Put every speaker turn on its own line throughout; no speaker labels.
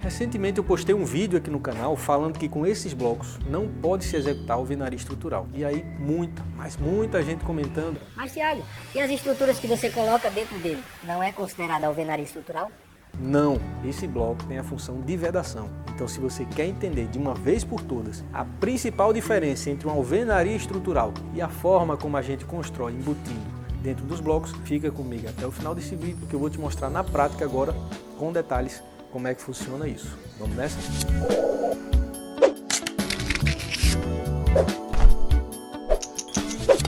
Recentemente eu postei um vídeo aqui no canal falando que com esses blocos não pode se executar alvenaria estrutural. E aí muita gente comentando.
Mas Thiago, e as estruturas que você coloca dentro dele, não é considerada alvenaria estrutural?
Não, esse bloco tem a função de vedação. Então se você quer entender de uma vez por todas a principal diferença entre uma alvenaria estrutural e a forma como a gente constrói embutindo dentro dos blocos, fica comigo até o final desse vídeo, porque eu vou te mostrar na prática agora, com detalhes, como é que funciona isso. Vamos nessa?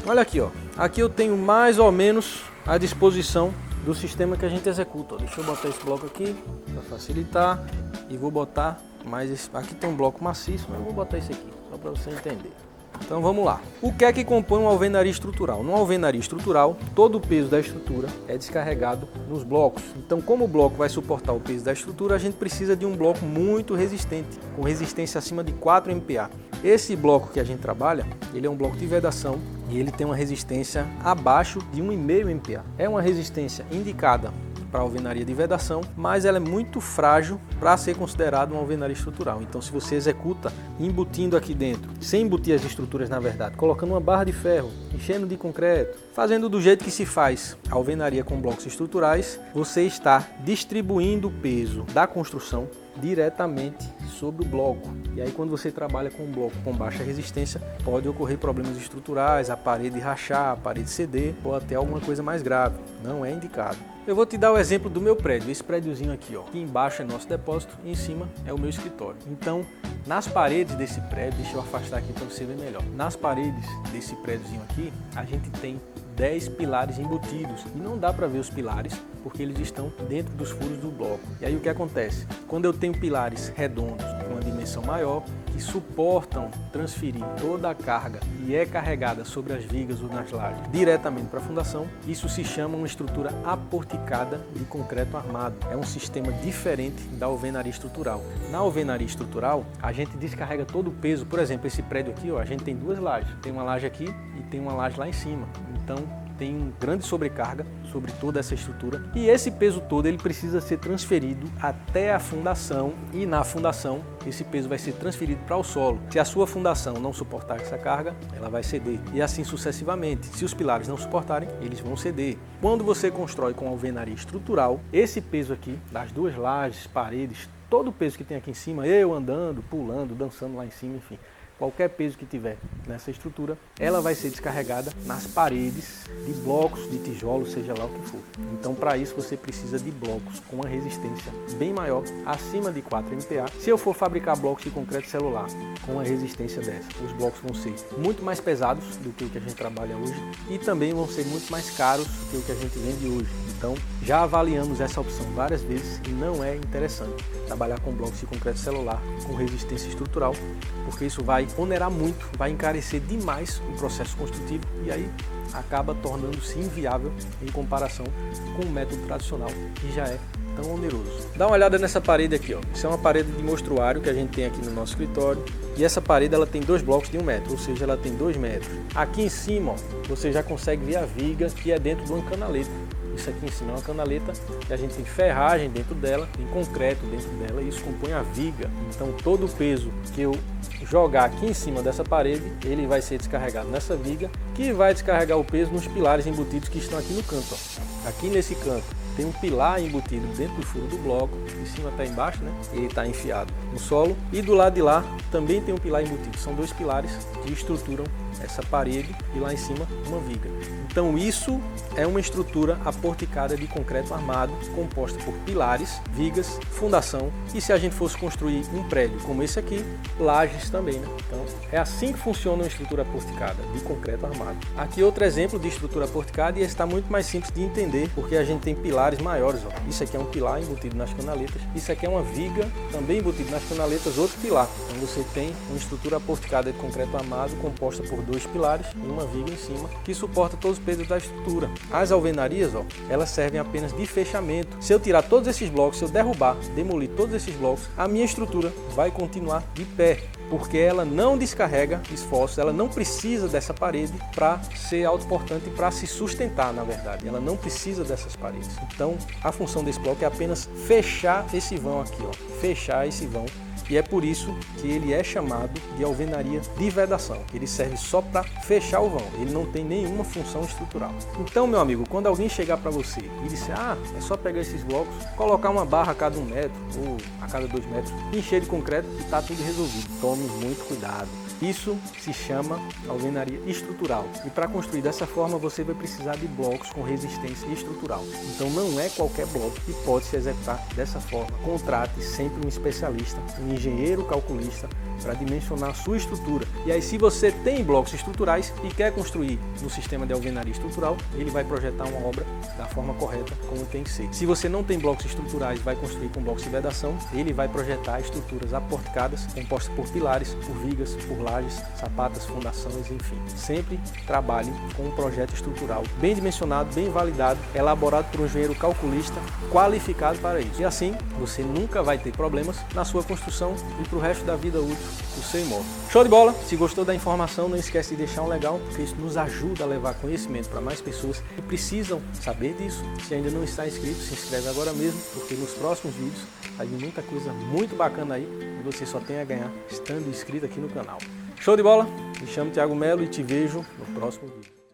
Olha aqui, ó. Aqui eu tenho mais ou menos a disposição do sistema que a gente executa. Deixa eu botar esse bloco aqui para facilitar e vou botar mais esse. Aqui tem um bloco maciço, mas eu vou botar esse aqui só para você entender. Então vamos lá. O que é que compõe uma alvenaria estrutural? Numa alvenaria estrutural, todo o peso da estrutura é descarregado nos blocos. Então, como o bloco vai suportar o peso da estrutura, a gente precisa de um bloco muito resistente, com resistência acima de 4 MPa. Esse bloco que a gente trabalha, ele é um bloco de vedação e ele tem uma resistência abaixo de 1,5 MPa. É uma resistência indicada para alvenaria de vedação, mas ela é muito frágil para ser considerada uma alvenaria estrutural. Então, se você executa embutindo aqui dentro, sem embutir as estruturas na verdade, colocando uma barra de ferro, enchendo de concreto, fazendo do jeito que se faz a alvenaria com blocos estruturais, você está distribuindo o peso da construção diretamente sobre o bloco. E aí quando você trabalha com um bloco com baixa resistência, pode ocorrer problemas estruturais, a parede rachar, a parede ceder ou até alguma coisa mais grave. Não é indicado. Eu vou te dar o exemplo do meu prédio, esse prédiozinho aqui, ó. Aqui embaixo é nosso depósito e em cima é o meu escritório. Então, nas paredes desse prédio, deixa eu afastar aqui para você ver melhor. Nas paredes desse prédiozinho aqui, a gente tem 10 pilares embutidos e não dá para ver os pilares porque eles estão dentro dos furos do bloco. E aí o que acontece? Quando eu tenho pilares redondos com uma dimensão maior que suportam transferir toda a carga e é carregada sobre as vigas ou nas lajes diretamente para a fundação, isso se chama uma estrutura aporticada de concreto armado. É um sistema diferente da alvenaria estrutural. Na alvenaria estrutural, a gente descarrega todo o peso. Por exemplo, esse prédio aqui, ó, a gente tem duas lajes. Tem uma laje aqui e tem uma laje lá em cima. Então, tem grande sobrecarga sobre toda essa estrutura e esse peso todo ele precisa ser transferido até a fundação e na fundação esse peso vai ser transferido para o solo. Se a sua fundação não suportar essa carga, ela vai ceder e assim sucessivamente. Se os pilares não suportarem, eles vão ceder. Quando você constrói com alvenaria estrutural, esse peso aqui das duas lajes, paredes, todo o peso que tem aqui em cima, eu andando, pulando, dançando lá em cima, enfim, qualquer peso que tiver nessa estrutura, ela vai ser descarregada nas paredes de blocos, de tijolos, seja lá o que for. Então, para isso, você precisa de blocos com uma resistência bem maior, acima de 4 MPa. Se eu for fabricar blocos de concreto celular com uma resistência dessa, os blocos vão ser muito mais pesados do que o que a gente trabalha hoje e também vão ser muito mais caros do que o que a gente vende hoje. Então, já avaliamos essa opção várias vezes e não é interessante trabalhar com blocos de concreto celular com resistência estrutural, porque isso vai onerar muito, vai encarecer demais o processo construtivo e aí acaba tornando-se inviável em comparação com o método tradicional, que já é tão oneroso. Dá uma olhada nessa parede aqui, ó. Isso é uma parede de mostruário que a gente tem aqui no nosso escritório e essa parede ela tem dois blocos de 1 metro, ou seja, ela tem 2 metros. Aqui em cima, ó, você já consegue ver a viga que é dentro de uma canaleta. Isso aqui em cima é uma canaleta e a gente tem ferragem dentro dela, tem concreto dentro dela e isso compõe a viga. Então todo o peso que eu jogar aqui em cima dessa parede, ele vai ser descarregado nessa viga, que vai descarregar o peso nos pilares embutidos que estão aqui no canto. Ó. Aqui nesse canto tem um pilar embutido dentro do furo do bloco, de cima até embaixo, né? Ele está enfiado no solo e do lado de lá também tem um pilar embutido. São 2 pilares que estruturam essa parede e lá em cima uma viga. Então isso é uma estrutura aporticada de concreto armado, composta por pilares, vigas, fundação e se a gente fosse construir um prédio como esse aqui, lajes também, né? Então é assim que funciona uma estrutura aporticada de concreto armado. Aqui outro exemplo de estrutura aporticada e esse está muito mais simples de entender porque a gente tem pilares maiores. Ó. Isso aqui é um pilar embutido nas canaletas, isso aqui é uma viga também embutida nas canaletas, outro pilar. Então você tem uma estrutura aporticada de concreto armado composta por por 2 pilares e uma viga em cima que suporta todos os pesos da estrutura. As alvenarias, ó, elas servem apenas de fechamento. Se eu tirar todos esses blocos, se eu derrubar, demolir todos esses blocos, a minha estrutura vai continuar de pé, porque ela não descarrega esforços, ela não precisa dessa parede para ser autoportante, para se sustentar, na verdade. Ela não precisa dessas paredes. Então, a função desse bloco é apenas fechar esse vão aqui, ó, fechar esse vão. E é por isso que ele é chamado de alvenaria de vedação. Ele serve só para fechar o vão, ele não tem nenhuma função estrutural. Então, meu amigo, quando alguém chegar para você e disser, é só pegar esses blocos, colocar uma barra a cada 1 metro ou a cada 2 metros, encher de concreto e está tudo resolvido. Tome muito cuidado. Isso se chama alvenaria estrutural. E para construir dessa forma, você vai precisar de blocos com resistência estrutural. Então não é qualquer bloco que pode se executar dessa forma. Contrate sempre um especialista, um engenheiro calculista, para dimensionar a sua estrutura. E aí, se você tem blocos estruturais e quer construir no sistema de alvenaria estrutural, ele vai projetar uma obra da forma correta, como tem que ser. Se você não tem blocos estruturais e vai construir com blocos de vedação, ele vai projetar estruturas aporticadas, compostas por pilares, por vigas, por lajes, sapatas, fundações, enfim. Sempre trabalhe com um projeto estrutural bem dimensionado, bem validado, elaborado por um engenheiro calculista qualificado para isso. E assim, você nunca vai ter problemas na sua construção e para o resto da vida útil do seu imóvel. Show de bola! Se gostou da informação, não esquece de deixar um legal, porque isso nos ajuda a levar conhecimento para mais pessoas que precisam saber disso. Se ainda não está inscrito, se inscreve agora mesmo, porque nos próximos vídeos vai vir muita coisa muito bacana aí e você só tem a ganhar estando inscrito aqui no canal. Show de bola? Me chamo Thiago Melo e te vejo no próximo vídeo.